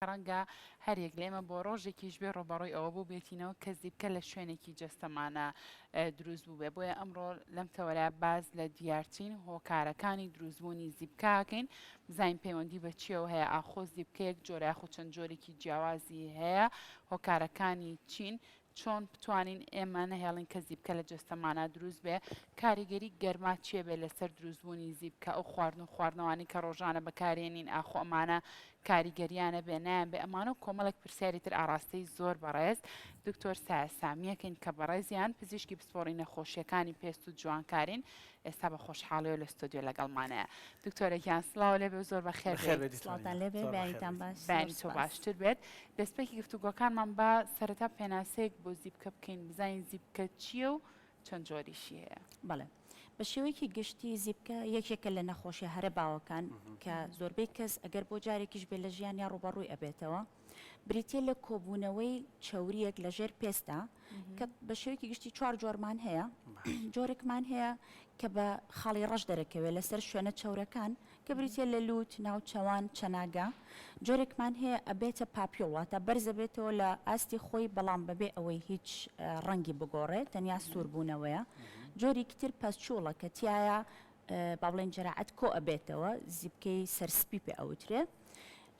ڕەنگە هەرێک لێمە بۆ ڕۆژێکیش بێ ڕۆبەڕۆی ئەوە بوو بێتینەوە کە زیبکە لە شوێنێکی جەستەمانە دروست بوو بێ بۆیە ئەمڕۆ لەم تەوەرە باز لە دیارچین هۆکارەکانی دروستبوونی زیبکاکەین بزانین پەیوەندی بە چیەوە هەیە ئاخۆ زیبکەیەک جۆرە یاخۆ چەند جۆرێکی جیاوازی هەیە هۆکارەکانی چین چۆن بتوانین ئێمە نەهێڵین کە زیبکە لە جەستەمانە دروست بێ کاریگەری گەرما چیە بێ لەسەر دروستبوونی زیبکە ئەو خواردن و خواردنەوانی کە ڕۆژانە بەکارێنین ئاخۆ ئەمانە کاریگەریانە بێ نایان بێ ئەمانە و کۆمەڵێک پرسیاری تر ئاڕاستەی زۆر بەڕێز دکتۆر سامیەکەین کە بەڕێزیان پزیشکی پسپۆڕی نەخۆشیەکانی پێست و جوانکارین ئێستا بە خۆشحاڵیەوە لە ستۆدیۆ لەگەڵمانەیە دکتۆرێکیان سڵاو لێبێ زۆر بەخێر بێت تۆ باشتر بێت دەستپێکی گفتوگۆکانمان بە سەرەتا پێناسەیەک بۆ زیبکە بکەین بزانین زیبکە چییە و چەند جۆریشی هەیە بەڵێ بە شێوەیەکی گشتی زیبکە یەکێکە لە نەخۆشیە هەرە باوەکان کە زۆربەی کەس ئەگەر بۆ جارێکیش بێ لە ژیانیا ڕوبەڕووی ئەبێتەوە بریتە لە کۆبوونەوەی چەوریەک لە ژێر پێستا کە بە شێوەیەکی گشتی 4 جۆرمان هەیە جۆرێکمان هەیە کە بە خاڵی ڕەش دەرەکەوێت لەسەر شوێنە چەورەکان کە بریتە لە لووت ناوچەوان چەناگا جۆرێکمان هەیە ئەبێتە پاپیۆڵ واتە بەرزە بێتەوە لە ئاستی خۆی بەڵام بەبێ ئەوەی هیچ ڕەنگی بگۆڕێت تەنیا سووربوونەوەیە جۆری کتر پەسچوڵە کە تایە با بڵێن جەراعەت کۆ ئەبێتەوە زیبکەی سەرسپی پێ ئەوترێ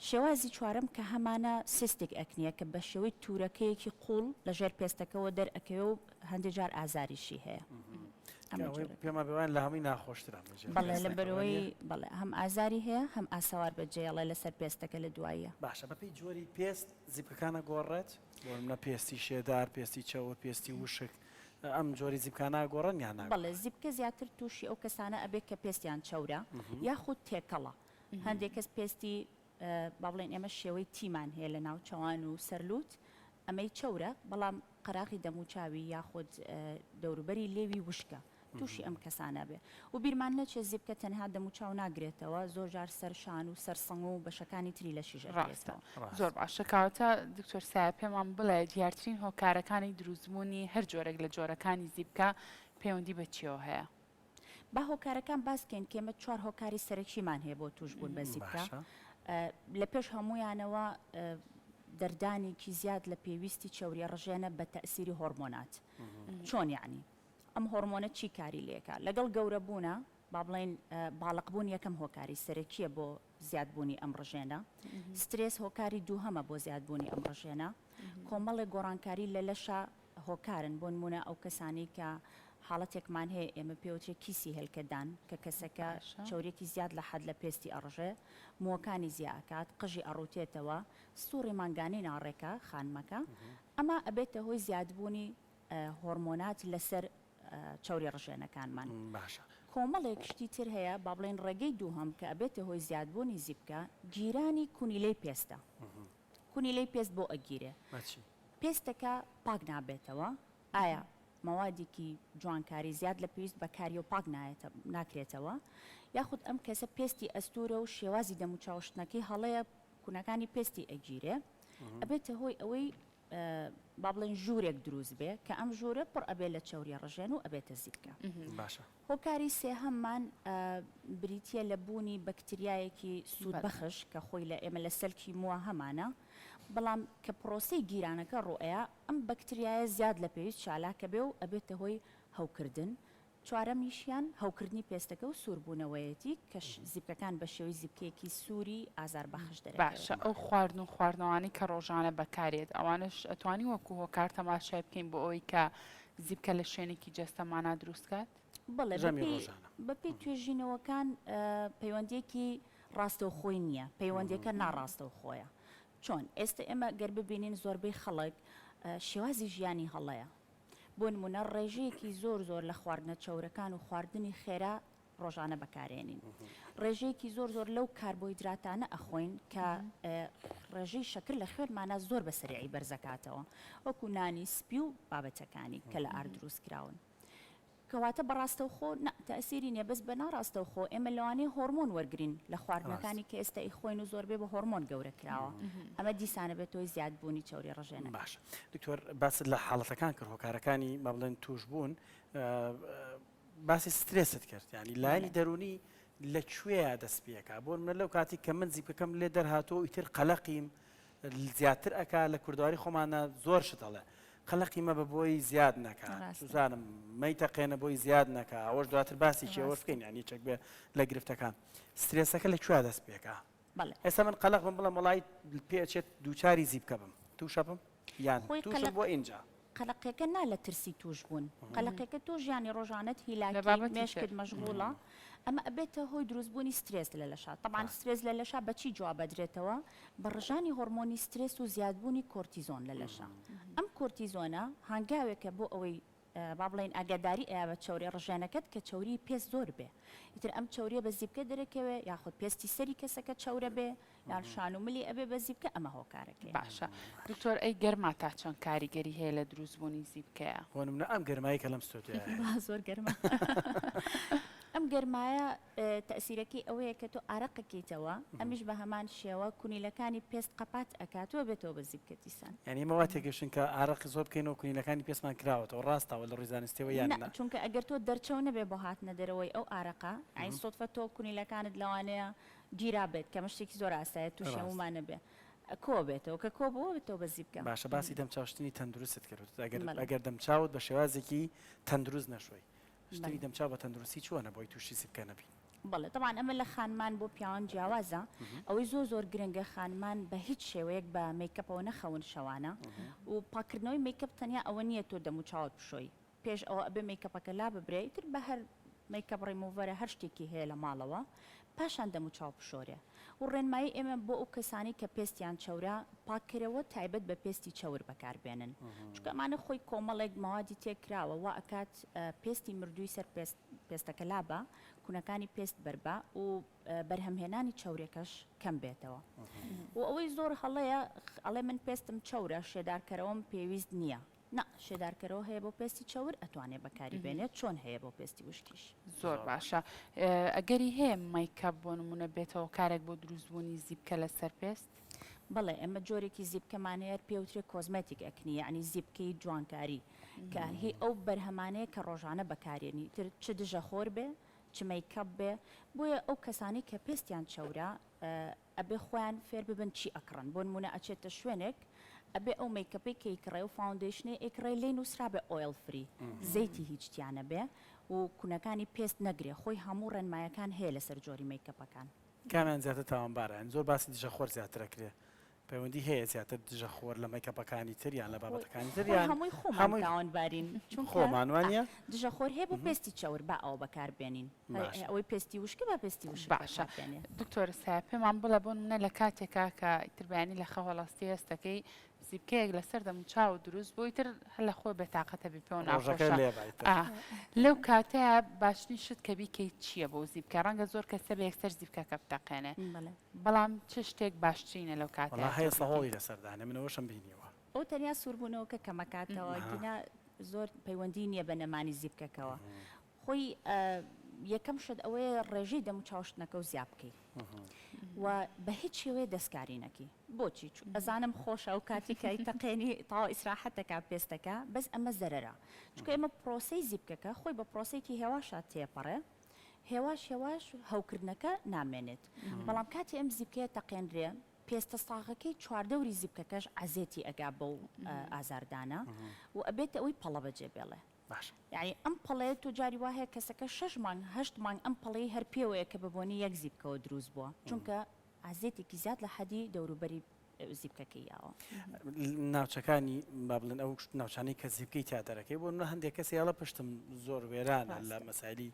شێوازی چوارم کە هەمانە سیستێک ئەکنیە کە بە شێوەی تورەکەیەکی قوڵ لە ژێر پێستەکەەوە دەرئەکەوێ و هەندێک جار ئازاریشی هەیە پێمە بێوان لە هەمووی ناخۆشتران بەڵێ لە بەرەوەی بەڵێ هەم ئازاری هەیە هەم ئاساوار بەجێڵێ لەسەر پێستەکە لە دوایە باشە بەپی جۆری پێست زیبکەکانە گۆڕێت بۆ منە پێستی شێدار پێستی چەوە پێستی وشک ئەم جۆری زیبکانە گۆڕن یان بەڵێ زیبکە زیاتر تووشی ئەو کەسانە ئەبێت کە پێستیان چەورە یاخود تێکەڵە هەندێک کەس پێستی با بڵێن ئێمە شێوەی تیمان هەیە لە ناو چەوان و سەرلووت ئەمەی چەورە بەڵام قەراقی دەموچاوی یاخود دەوروبەری لێوی وشکە تووشی ئەم کەسانە بێ و بیرمان نەچێت زیبکە تەنها دەموچاو ناگرێتەوە زۆر جار سەرشان و سەرسەنگ و بەشەکانی تری لە شیژە زۆر باشەکەواتە دکتۆر سایە پێمان بڵێ دیارترین هۆکارەکانی دروستبوونی هەر جۆرێک لە جۆرەکانی زیبکە پەیوەندی بە چیەوە هەیە با هۆکارەکان باسکەین کێمە 4 هۆکاری سەرەکیمان هەیە بۆ توشبوون بە زیبکە لە پێش هەمویانەوە دەردانێکی زیاد لە پێویستی چەوری ڕژێنە بە تەئسیری هۆرمۆنات چۆن یعنی ئەم هۆرمۆنە چی کاری لێکە لەگەڵ گەورەبوونە با بڵێن باڵقبوون یەکەم هۆکاری سەرەکیە بۆ زیادبوونی ئەم ڕژێنە سترێس هۆکاری دووهەمە بۆ زیادبوونی ئەم ڕژێنە کۆمەڵی گۆڕانکاری لە لەشە هۆکارن بۆ نمونە ئەو کەسانی کە حاڵەتێکمان هەیە ئێمە پێوترێ کیسی هێلکەدان کە کەسەکە چاورێکی زیاد لە حەد لە پێستی ئەڕژێ مووەکانی زیاکات قژی ئەڕوتێتەوە سووڕی مانگانی ناڕێکە خانمەکە ئەمە ئەبێتە هۆی زیادبوونی هۆرمۆنات لەسەر چاوری ڕژێنەکانمان باشە کۆمەڵێک شتی تر هەیە با بڵێن ڕێگەی دووهەم کە ئەبێتە هۆی زیادبوونی زیبکە گیرانی کونیلەی پێستە کونیلەی پێست بۆ ئەگیرێ پێستەکە پاک نابێتەوە ئایا مەوادێکی جوانکاری زیاد لە پێویست بەکاری و پاک ناکرێتەوە یاخود ئەم کەسە پێستی ئەستورە و شێوازی دەموچاوشتنەکەی هەڵەیە کوونەکانی پێستی ئەگیرێ ئەبێتە هۆی ئەوەی با بڵێن ژوورێک دروست بێ کە ئەم ژوورە پڕ ئەبێ لە چاوری ڕژێن و ئەبێتە زیبکە باشە هۆکاری سێهەممان بریتە لە بوونی بەکتریایەکی سوود بەخش کە خۆی لە ئێمە لە سەلکی مووە هەمانە بەڵام کە پرۆسی گیرانەکە ڕۆئەیە ئەم بەکتریایە زیاد لە پێویست چالاکە بێ و ئەبێتە هۆی هەوکردن چوارەمیشیان هەوکردنی پێستەکە و سووربوونەوەیەتی کە زیبکەکان بە شێوەی زیبکەیەکی سووری ئازار بەخش دەرێت باشە ئەو خواردن و خواردنەوانی کە ڕۆژانە بەکارێت ئەوانش ئەتوانی وەکو هۆکار تەماشای بکەین بۆ ئەوەی کە زیبکە لە شوێنێکی جەستەمانە دروستکات بڵێ بەپێی توێژینەوەکان پەیوەندێکی ڕاستەوخۆی نییە پەیوەندەکە ناڕاستەو خۆیە چۆن ئێستا ئێمە گەر ببینین زۆربەی خەڵک شێوازی ژیانی هەڵەیە بۆ نمونە ڕێژەیەکی زۆر لە خواردنە چەورەکان و خواردنی خێرا ڕۆژانە بەکارێنین ڕێژەیەکی زۆر لەو کاربۆیدراتانە ئەخۆین کە ڕێژەی شەکر لە خوێنمانە زۆر بەسریعی بەرزەکاتەوە وەکو نانی سپی و بابەتەکانی کە لە ئار دروست کراون کەواتە بەڕاستەوخۆ تەئسیری نیە بەس بە ناڕاستەوخۆ ئێمە لەوانەیە هۆرمۆن وەرگین لە خواردنەکانی کە ئێستا ئیخۆین و زۆربێ بە هۆرمۆن گەورە کراوە ئەمە دیسانە بێتەوەی زیادبوونی چاوری ڕژێنە باش دکتۆر باست لە حاڵەتەکان کرد هۆکارەکانی با بڵێن توش بوون باسی سترێست کرد ینی لایانی دەرونی لەکوێیە دەست پێەکە بۆ منە لەو کاتی کە من زیبکەکەم لێ دەرهاتەوە ئیتر قەلەقیم زیاتر ئەکا لە کوردواری خۆمانە زۆر شتەڵێ قەلەقیمە بە بۆی زیاد نەکات سوزانم مەیتەقێنە بۆی زیاد نەکە ئەوەش دواتر باسی چێوە بکەین ینی چەک بێ لە گرفتەکان سترێسەکە لەکوێ دەست پێکە ئێستا من قەلق بم بڵم وڵی پێچێت دووچاری زیب بکە بم تووشە بم یان تووشم بۆ ئینجا قەلقەکە نا لە ترسی توش بوون قەلقەکە تۆ ژیانی ڕۆژانەت هیلاکی مێشکت مەشغوڵە ئەمە ئەبێتە هۆی دروستبوونی سترێس لە لەشا طبعا سترێس لە لەشا بەچی جواب بدرێتەوە بە ڕژانی هۆرمۆنی سترێس و زیادبوونی کۆرتیزۆن لە لەشا ئەم کۆرتیزۆنە هەنگاوێکە بۆ ئەوەی با بڵێن ئاگاداری ئەیە بە چاوری ڕژێنەکەت کە چاوری پێست زۆر بێ ئیتر ئەم چاوریە بە زیبکە دەرەکەوێ یاخود پێستی سەری کەسەکە چاورە بێ یان شان و ملی ئەبێ بە زیبکە ئەمە هۆکارەکەی باشە دکتۆر ئەی گەرما تا چەند کاریگەری هەیە لە دروستبوونی زیبکەیە بۆ نمونە ئەم گەرمایی کە لەم ستۆدیۆیە زۆر گەرمە ئەم گەرمایە تەسیرەکەی ئەوەیە کە تۆ ئارەقەکەیتەوە ئەمیش بە هەمان شێوە کونیلەکانی پێست قەپات ئەکاتوە بێتەوە بە زیبکەتی سان یعنی مەوا تێگەشتن کە ئارەقی زۆر بکەینەوە کونیلەکانی پێستمان کراوەتەوە ڕاستەوە لە ڕووی زانستیەوە یان چونکە ئەگەر تۆ دەرچەو نەبێ بۆ هاتنە دەرەوەی ئەو ئارەقا ئاین سۆتفە تۆ کونیلەکانت لەوانەیە گیرا بێت کە مەشتێکی زۆر ئاسایە تووشە ومانە بێ کۆ بێتەوە کە کۆ بۆ بێتەوە بە زیبکە باشە باسی دەمچاوشتنی تەندروستت کرد ئەگەر دەمچاوت بە شێوازێکی تەندروست نەشوی شتری دەمچاو بە تەندروستی چۆنە بۆی تووشی زیبکە نەبی بەڵێ طبعا ئەمە لە خانمان بۆ پیاوان جیاوازە ئەوەی زۆر گرنگە خانمان بە هیچ شێوەیەک بە میکەپەوە نەخەون شەوانە و پاکردنەوەی میکەپ تەنیا ئەوە نییە تۆ دەم و چاوت بشۆی پێش ئەوە ئەبێ میکەپەکە لا ببرێ تر بە هەر میکەپ ڕیموڤەرە هەر شتێکی هەیە لە ماڵەوە پاشان دەم و چاو بشۆرێ و ڕێنمایی ئێمە بۆ ئەو کەسانی کە پێستیان چەورە پاککردەوە تایبەت بە پێستی چەور بەکاربێنن چکە ئەمانە خۆی کۆمەڵێک ماوادی تێکراوە وا ئەکات پێستی مردووی سەر پێستەکە لابە کوونەکانی پێست بەربە و بەرهەمهێنانی چاورێکەش کەم بێتەوە و ئەوەی زۆر هەڵەیە ئەڵێ من پێستم چەورە شێدارکەرەوەم پێویست نییە نا شێدارکەرەوە هەیە بۆ پێستی چەور ئەتوانێت بەکاری بێنێت چۆن هەیە بۆ پێستی وشکیش زۆر باشە ئەگەری هەیە مایکەپ بۆ نمونە بێتەوە کارێک بۆ دروستبوونی زیبکە لەسەر پێست بەڵێ ئەمە جۆرێکی زیبکەمان هەیە پێوترێ کۆزمەتیک ئەکنی یعنی زیبکەی جوانکاری کە هی ئەو بەرهەمانەیە کە ڕۆژانە بەکارێنی تر چ دژە خۆر بێ چ مەیکەپ بێ بۆیە ئەو کەسانی کە پێستیان چەورە ئەبێ خۆیان فێر ببن چی ئەکڕن بۆ نمونە ئەچێتە شوێنێک ئەبێ ئەو میکەپی کە ئیکڕێ و فاوندیشنی ئیکڕێ لێ نووسرا بێ ئۆیل فری زەیتی هیچ تیانە بێ و کوونەکانی پێست نەگرێ خۆی هەموو ڕێنمایەکان هەیە لەسەر جۆری میکەپەکان کامیان زیاتر تاوانبارە زۆر باسی دژە خۆر زیاترەکرێ پەیوەندی هەیە زیاتر دژە خۆر لە میکەپەکانی تریان لە بابەتەکانی تریان هەمووی خۆمان تاوانبارین چون خۆمانوانە دژە خۆر هەیە بۆ پێستی چەور با ئەو بەکاربێنین ئەوەی پێستی وشکە بە پێستی وش باشە دکتۆر سا پێمان بڵە بۆ منە لە کاتێکا کە ئیتربیانی لە خەوەڵاستی هەستەکەی زیبکەیەک لەسەر دەم چاو دروست بۆی تر هەر لە خۆ بێتاقەتە بی پێ و ناخۆشە لەو کاتەیە باشنی شت کە بیکەیت چییە بۆ زیبکە ڕەنگە زۆر کەسە بە یەکسەر زیبکەکە بتەقێنێ بەڵام چ شتێک باشترینە لەو کاتە هەیە سەهۆڵی لەسەردانێ منەوەشم بینیوە ئەو تەنیا سووربوونەوەکە کەمەکاتەوە گینا زۆر پەیوەندی نییە بە نەمانی زیبکەکەەوە خۆی یەکەم شت ئەوەیە ڕێژەی دەم و چاوشتنەکە و زیاب بکەیت و بە هیچ شێوەیە دەستکاری نەکی بۆچی ئەزانم خۆشە و کاتی کای تەقێنی تاوا ئیسراحەتەکە پێستەکە بەس ئەمە زەرەرە چونکە ئێمە پرۆسەی زیبکەکە خۆی بە پرۆسەیەکی هێواشە تێپەڕێ هێواش هەوکردنەکە نامێنێت بەڵام کاتی ئەم زیبکەیە تەقێنرێ پێستە ساغەکەی چواردەوری زیبکەکەش عزێتی ئەگا بەو ئازاردانە و ئەبێت ئەوەی پەڵە بەجێ بێڵێ یعنی ئەم پەڵەیە تۆ جاری وایە کەسەکە 6 مانگ 8 مانگ ئەم پەڵەی هەر پێوەیە کە ببوونی یەک زیبکەوە دروست بووە چونکە ئازێتێکی زیاد لە حەدی دەوروبەری زیبکەکەیەوە ناوچەکانی با بڵێن ئەو ناوچانەی کە زیبکەی تیاتەرەکەی بۆ منە هەندێک کەسی هەڵە پشتم زۆر وێرانە لە مەسایلی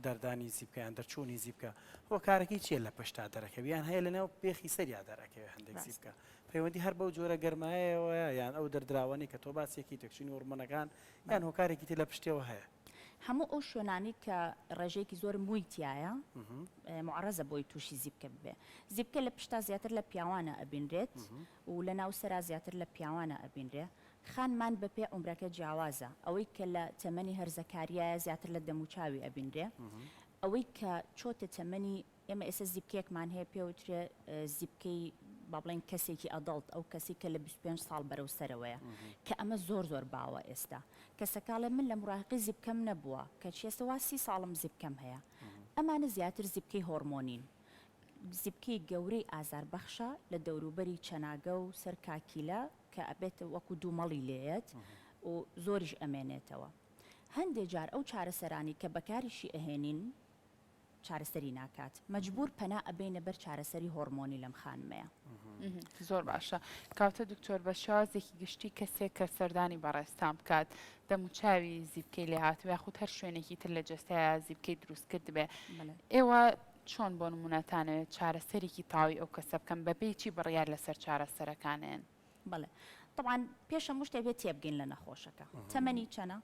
دەردانی زیبکەیان دەرچوونی زیبکە بۆ کارەکەی چیە لە پشتا دەرەکەویان هەیە لەنێو پێخی سەریا دەرەکەوێ هەندێک زیبکە پەیوەندی هەر بەو جۆرە گەرمایەوە یان ئەو دەردراوانی کە تۆ باسیەکی تەکچینی هۆرمۆنەکان یان هۆکارێکی تر لە پشتەوە هەیە هەموو ئەو شوێنانی کە ڕێژەیەکی زۆر موویتیایە معڕەزە بۆی تووشی زیبکە ببێ زیبکە لە پشتا زیاتر لە پیاوانە ئەبینرێت و لە ناو سەرا زیاتر لە پیاوانە ئەبینرێ خانمان بەپێ عمرەکە جیاوازە ئەوەی کە لە تەمەنی هەرزەکاریایە زیاتر لە دەموچاوی ئەبینرێ ئەوەی کە چۆتە تەمەنی ئێمە ئێستا زیبکەیەکمان هەیە پێوترێ زیبکەی با بڵێن کەسێکی ئەدەڵت ئەو کەسی کە لە 25 ساڵ بەرەو سەرەوەیە کە ئەمە زۆر باوە ئێستا کەسەکاڵێ من لە مراهقی زیبکەم نەبووە کە چێستەوا 30 ساڵم زیبکەم هەیە ئەمانە زیاتر زیبکەی هۆرمۆنین زیبکەی گەورەی ئازاربەخشە لە دەوروبەری چەناگە و سەر کاکیلە کە ئەبێت وەکو دوومەڵی لێت و زۆریش ئەمێنێتەوە. هەندێک جار ئەو چارەسەرانی کە بەکاریشی ئەهێنین چارەسەری ناکات مەجبور پەنا ئەبێنە بەر چارەسەری هۆرمۆنی لەم خانمەیە. زۆر باشە. کاوتە دکتۆر بە شێوازێکی گشتی کەسێک کە سەردانی بەڕێستان بکات دەموچاوی زیبکەی لێ هاتووە یاخود هەر شوێنێکی تر لە جەستەیە زیبکەی دروست کرد بێ ئێوە چۆن بۆ نمونەتانێت چارەسەرێکی تاوی ئەو کەسە بکەم بەبێ چی بڕیار لەسەر چارەسەرەکانێن؟ بڵێ طبعاً پێشە مشتێ بێت تێبگەین لە نەخۆشەکە تەمەنی چەنە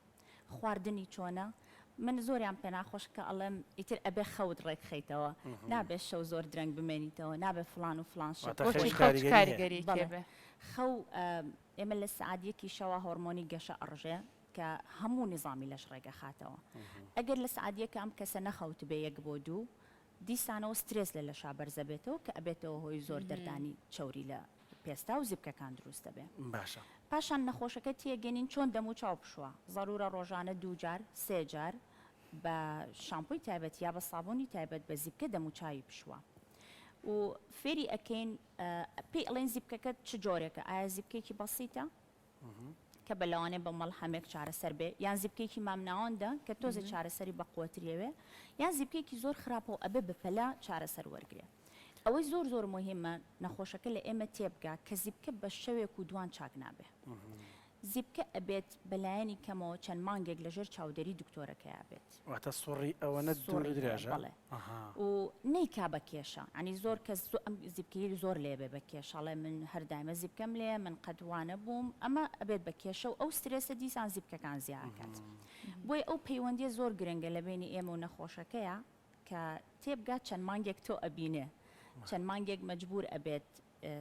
خواردنی چۆنە. من زۆریان پێ ناخۆش کە ئەڵێم ئیتر ئەبێ خەوت ڕێکخەیتەوە نابێت شەو زۆر درەنگ بمێنیتەوە نابێت فلان و فلان کاریگەری خەو ئێمە لە سعادیەکی شەوە هۆرمۆنی گەشە ئەڕژێ کە هەموو نظامی لەش ڕێگە خاتەوە. ئەگەر لە سعادیەکە ئەم کەسە نەخەوت بێ یەک بۆ دوو دیسانەوە سترێس لە لەشا بەرزە بێتەوە کە ئەبێتەوە هۆی زۆر دەردانی چەوری لە پێستا و زیبکەکان دروستە بێ. باشە. پاشان نەخۆشەکە تێگەنین چۆن دەمو چاو بشوە ضرورە ڕۆژانە 2 جار 3 جار بە شامپۆی تایبەت یا بە سابوونی تایبەت بە زیبکە دەموچاوی بشوە و فێری ئەکەین پێی ئەڵێن زیبکەکە چ جۆرێکە ئایا زیبکێکی بەسیتە کە بەلاوانێ بە مەڵ هەمێک چارەسەر بێ یان زیبکێکی مامناواندا کە تۆزە چارەسەری بە قوتریەوێ یان زیبکێکی زۆر خراپەوە ئەبێ بەپەلا چارەسەر وەرگێ. ئەوەی زۆر زۆر مهمە نەخۆشەکە لە ئێمە تێبگا کە زیبکە بە شەوێک و دوان چاک نابێ. زیبکە ئەبێت بەلایەنی کەمەوە چەند مانگێک لەژێر چاودێری دکتۆرەکەی بێت. واتە سوڕی ئەوەنە دوور درێژە و نەیکا بە کێشە ئەنی زۆر کەس ئەم زیبکەی زۆر لێبێ بە کێشەڵێ من هەردایمە زیبکەم لێ من قەدوانە بووم ئەمە ئەبێت بە کێشە و ئەو سترێسە دیسان زیبکەکان زیاکات. بۆی ئەو پەیوەندیە زۆر گرنگە لە بینی ئێمە و نەخۆشەکەیە کە تێبگات چەند مانگێک تۆ ئەبینێ چەند مانگێک مەجبور ئەبێت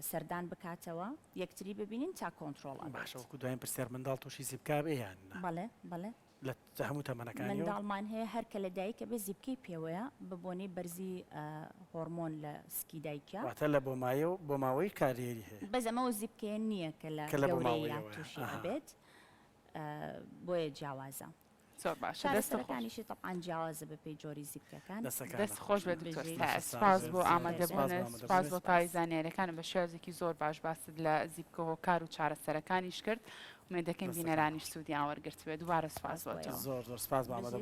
سەردان بکاتەوە یەکتری ببینین تا کۆنتترۆڵ باشەوەکو دوایین پرسیار منداڵ تووشی زیبکا بێیان بەڵێ بەڵێ لە هەموو تەمەنەکان منداڵمان هەیە هەر کە لە دایکە بێ زیبکەی پێوەیە ببوونی بەرزی هۆرمۆن لە سکی دایکە واتە لە بۆ مایە و بۆ ماوەی کارێری هەیە بەزەمەوە زیبکەیە نییە کە لە گەورەیە تووشی ئەبێت بۆیە جیاوازە. چارەسەرەکانیشی طبعاً جیاوازە بە پێی جۆری زیبکەکان. دەست خۆش بێت دکتۆر سپاس بۆ ئامادەبوون سپاس بۆ پای زانیاریەکانە بە شێوازێکی زۆر باش باست لە زیبکە هۆکار و چارەسەرەکانیش کرد. ومێدەکەین بینەرانیش سوودیان وەرگرت بێت. دووبارە سپاس بۆتەوە. زۆر سپاس بۆ ئامادەبوون.